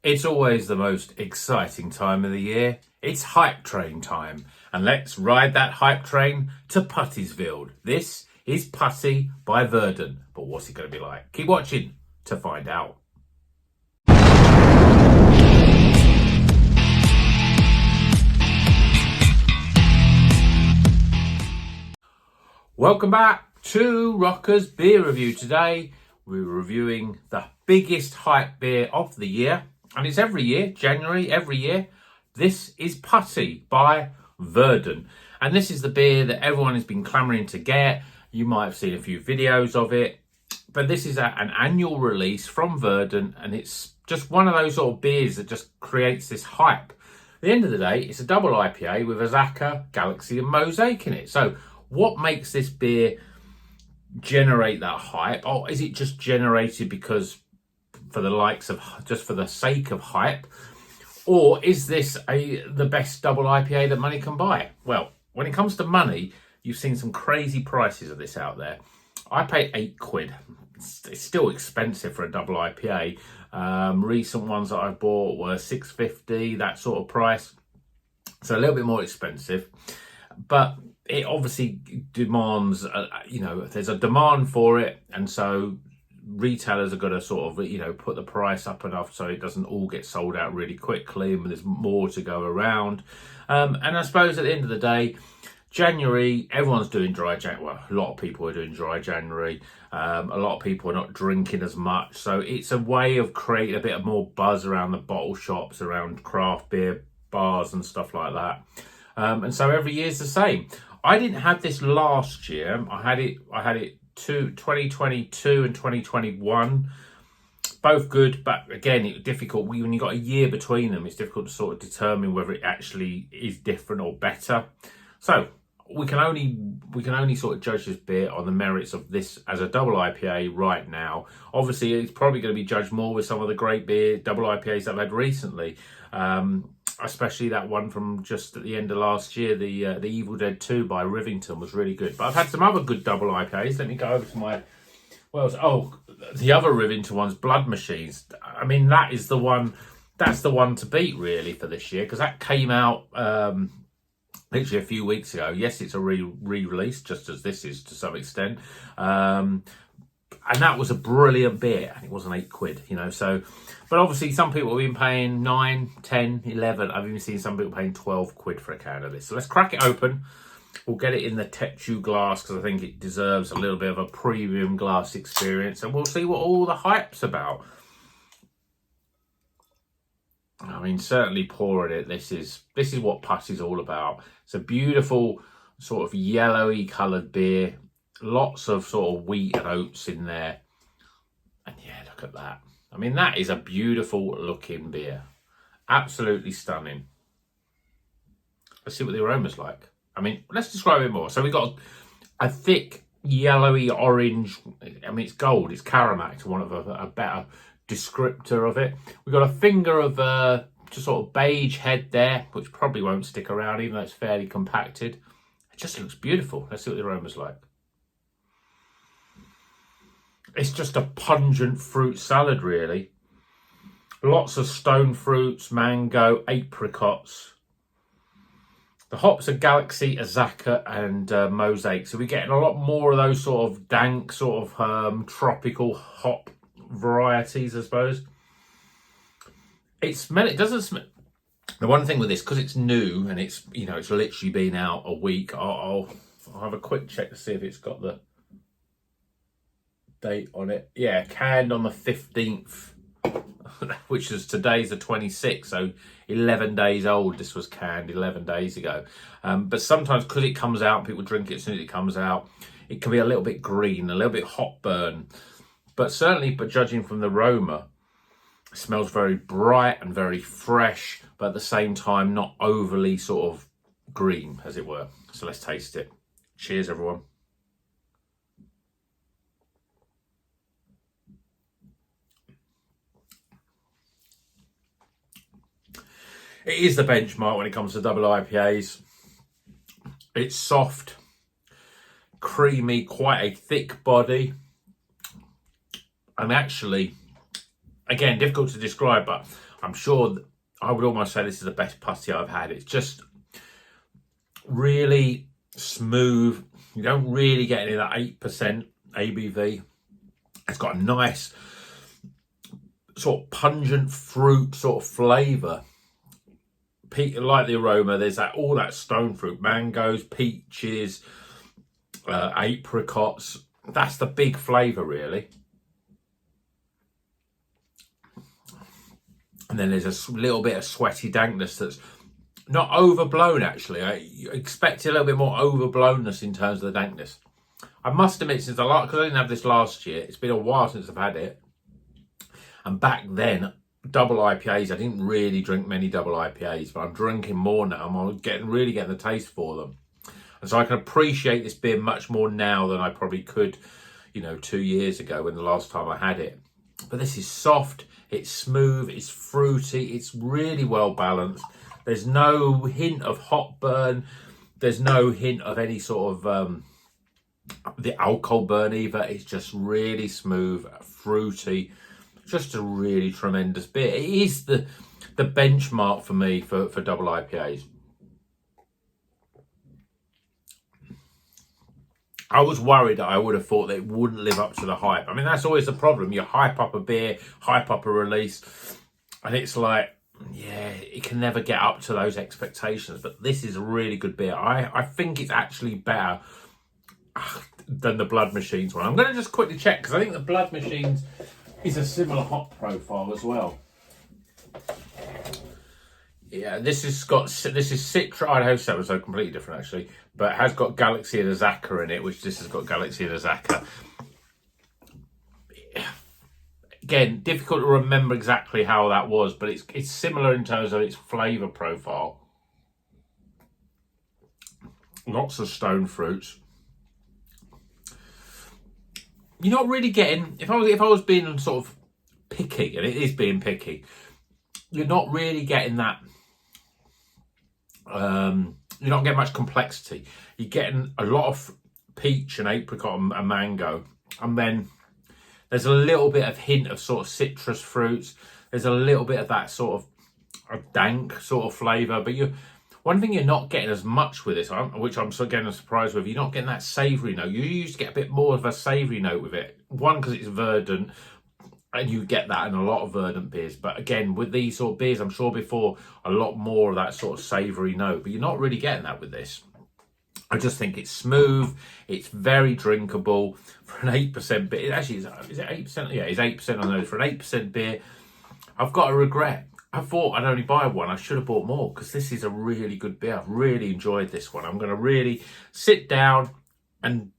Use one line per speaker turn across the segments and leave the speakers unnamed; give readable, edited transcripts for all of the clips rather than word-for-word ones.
It's always the most exciting time of the year. It's hype train time. And let's ride that hype train to Puttiesville. This is Putty by Verdant. But what's it going to be like? Keep watching to find out. Welcome back to Rocker's Beer Review. Today we're reviewing the biggest hype beer of the year. And it's every year, January, every year. This is Putty by Verdant. And this is the beer that everyone has been clamouring to get. You might have seen a few videos of it. But this is an annual release from Verdant. And it's just one of those sort of beers that just creates this hype. At the end of the day, it's a double IPA with Azacca, Galaxy and Mosaic in it. So what makes this beer generate that hype? Or is it just generated because for the likes of, just for the sake of hype? Or is this the best double IPA that money can buy? Well, when it comes to money, you've seen some crazy prices of this out there. I paid £8. It's still expensive for a double IPA. Recent ones that I bought were £6.50, that sort of price. So a little bit more expensive. But it obviously demands, there's a demand for it. And so retailers are going to sort of, put the price up enough so it doesn't all get sold out really quickly and there's more to go around. And I suppose at the end of the day, January, everyone's doing dry January. Well, a lot of people are doing dry January. A lot of people are not drinking as much. So it's a way of creating a bit of more buzz around the bottle shops, around craft beer bars and stuff like that. And so every year's the same. I didn't have this last year. I had it 2022 and 2021, both good, but again, it's difficult when you got a year between them. It's difficult to sort of determine whether it actually is different or better. So we can only sort of judge this beer on the merits of this as a double IPA right now. Obviously, it's probably going to be judged more with some of the great beer double IPAs that I've had recently. Especially that one from just at the end of last year, the Evil Dead 2 by Rivington was really good. But I've had some other good double IPAs. Let me go over to my... the other Rivington one's Blood Machines. I mean, that's the one to beat, really, for this year, because that came out literally a few weeks ago. Yes, it's a re-release, just as this is to some extent. And that was a brilliant beer, and it wasn't £8, so... But obviously, some people have been paying 9, 10, 11. I've even seen some people paying £12 for a can of this. So let's crack it open. We'll get it in the Tetu glass because I think it deserves a little bit of a premium glass experience. And we'll see what all the hype's about. I mean, certainly pouring it, this is what Putty's all about. It's a beautiful sort of yellowy coloured beer. Lots of sort of wheat and oats in there. And yeah, look at that. I mean, that is a beautiful looking beer. Absolutely stunning. Let's see what the aroma's like. I mean, let's describe it more. So we've got a thick, yellowy orange. I mean, it's gold. It's caramel, to one of a better descriptor of it. We've got a finger of just sort of beige head there, which probably won't stick around, even though it's fairly compacted. It just looks beautiful. Let's see what the aroma's like. It's just a pungent fruit salad, really. Lots of stone fruits, mango, apricots. The hops are Galaxy, Azacca and Mosaic. So we're getting a lot more of those sort of dank, sort of tropical hop varieties, I suppose. It doesn't smell... The one thing with this, because it's new and it's, it's literally been out a week, I'll have a quick check to see if it's got the date on it. Yeah, canned on the 15th, which is today's the 26th, so 11 days old. This was canned 11 days ago. But sometimes because it comes out, people drink it as soon as it comes out, it can be a little bit green, a little bit hot burn. But certainly, but judging from the aroma, it smells very bright and very fresh, but at the same time not overly sort of green, as it were. So let's taste it. Cheers, everyone. It is the benchmark when it comes to double IPAs. It's soft, creamy, quite a thick body. And actually, again, difficult to describe, but I'm sure I would almost say this is the best putty I've had. It's just really smooth. You don't really get any of that 8% ABV. It's got a nice sort of pungent fruit sort of flavour. Like the aroma, there's all that stone fruit, mangoes, peaches, apricots. That's the big flavour, really. And then there's a little bit of sweaty dankness that's not overblown, actually. I expect a little bit more overblownness in terms of the dankness. I must admit, because I didn't have this last year, it's been a while since I've had it. And back then, double IPAs, I didn't really drink many double IPAs, but I'm drinking more now. I'm really getting the taste for them. And so I can appreciate this beer much more now than I probably could, 2 years ago when the last time I had it. But this is soft, it's smooth, it's fruity, it's really well balanced. There's no hint of hot burn. There's no hint of any sort of the alcohol burn either. It's just really smooth, fruity, just a really tremendous beer. It is the benchmark for me for double IPAs. I was worried that I would have thought that it wouldn't live up to the hype. I mean, that's always the problem. You hype up a beer, hype up a release, and it's like, yeah, it can never get up to those expectations. But this is a really good beer. I think it's actually better than the Blood Machines one. I'm going to just quickly check, because I think the Blood Machines is a similar hop profile as well. Yeah, this is Citra Idaho 7, so completely different actually, but it has got Galaxy and Azacca in it, which this has got Galaxy and Azacca. Again, difficult to remember exactly how that was, but it's similar in terms of its flavour profile. Lots of stone fruits. You're not really getting, if I was being sort of picky, and it is being picky, you're not really getting that. You're not getting much complexity. You're getting a lot of peach and apricot and mango, and then there's a little bit of hint of sort of citrus fruits. There's a little bit of that sort of a dank sort of flavour, but one thing you're not getting as much with this, which I'm again surprised with, you're not getting that savoury note. You used to get a bit more of a savoury note with it. One, because it's Verdant, and you get that in a lot of Verdant beers. But again, with these sort of beers, I'm sure before, a lot more of that sort of savoury note. But you're not really getting that with this. I just think it's smooth. It's very drinkable for an 8% beer. It actually is it 8%? Yeah, it's 8% on those. For an 8% beer, I've got a regret. I thought I'd only buy one. I should have bought more, because this is a really good beer. I've really enjoyed this one. I'm going to really sit down and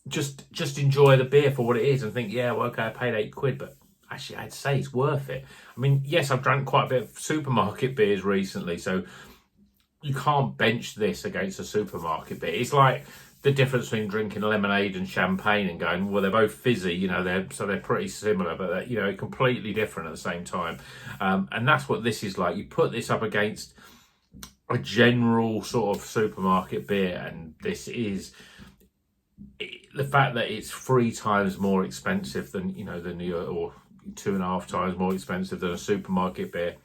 just enjoy the beer for what it is and think, yeah, well, okay, I paid £8, but actually, I'd say it's worth it. I mean, yes, I've drank quite a bit of supermarket beers recently, so you can't bench this against a supermarket beer. It's like the difference between drinking lemonade and champagne and going, well, they're both fizzy, they're pretty similar, but they're, completely different at the same time. And that's what this is like. You put this up against a general sort of supermarket beer, and this is the fact that it's 3 times more expensive than, or 2.5 times more expensive than a supermarket beer.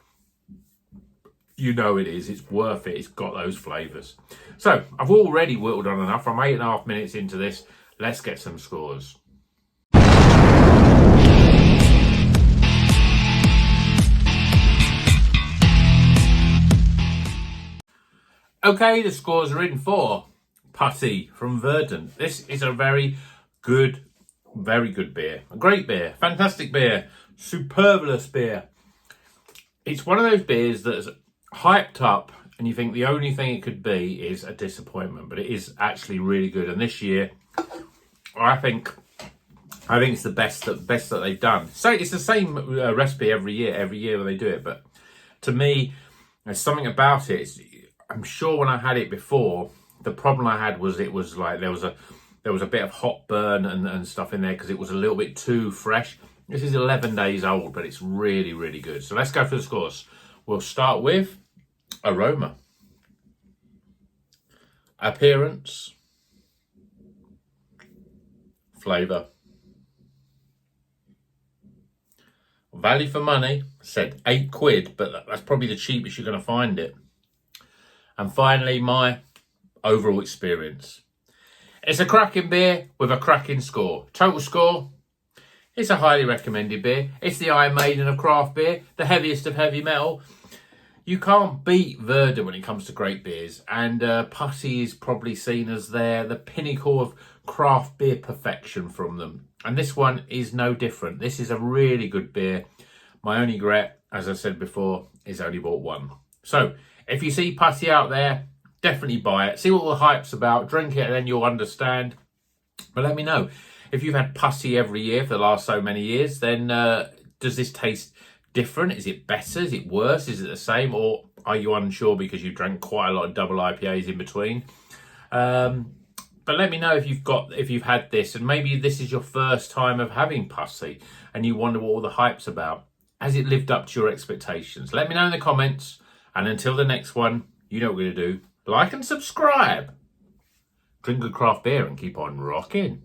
It is. It's worth it. It's got those flavours. So I've already whittled on enough. I'm 8.5 minutes into this. Let's get some scores. Okay, the scores are in for Putty from Verdant. This is a very good beer. A great beer. Fantastic beer. Superbulous beer. It's one of those beers that's hyped up and you think the only thing it could be is a disappointment, but it is actually really good. And this year, I think it's the best that they've done. So it's the same recipe every year when they do it. But to me, there's something about it. I'm sure when I had it before, the problem I had was it was like there was a bit of hot burn and stuff in there because it was a little bit too fresh. This is 11 days old, but it's really, really good. So let's go for the scores. We'll start with aroma, appearance, flavour, value for money. Said £8, but that's probably the cheapest you're going to find it. And finally, my overall experience. It's a cracking beer with a cracking score. Total score, it's a highly recommended beer. It's the Iron Maiden of craft beer, the heaviest of heavy metal. You can't beat Verdant when it comes to great beers. And Putty is probably seen as the pinnacle of craft beer perfection from them. And this one is no different. This is a really good beer. My only regret, as I said before, is I only bought one. So if you see Putty out there, definitely buy it. See what the hype's about. Drink it and then you'll understand. But let me know. If you've had Putty every year for the last so many years, then does this taste different? Is it better? Is it worse? Is it the same? Or are you unsure because you drank quite a lot of double IPAs in between? But let me know if you've had this, and maybe this is your first time of having Putty and you wonder what all the hype's about. Has it lived up to your expectations? Let me know in the comments. And until the next one, you know what we're going to do. Like and subscribe. Drink good craft beer and keep on rocking.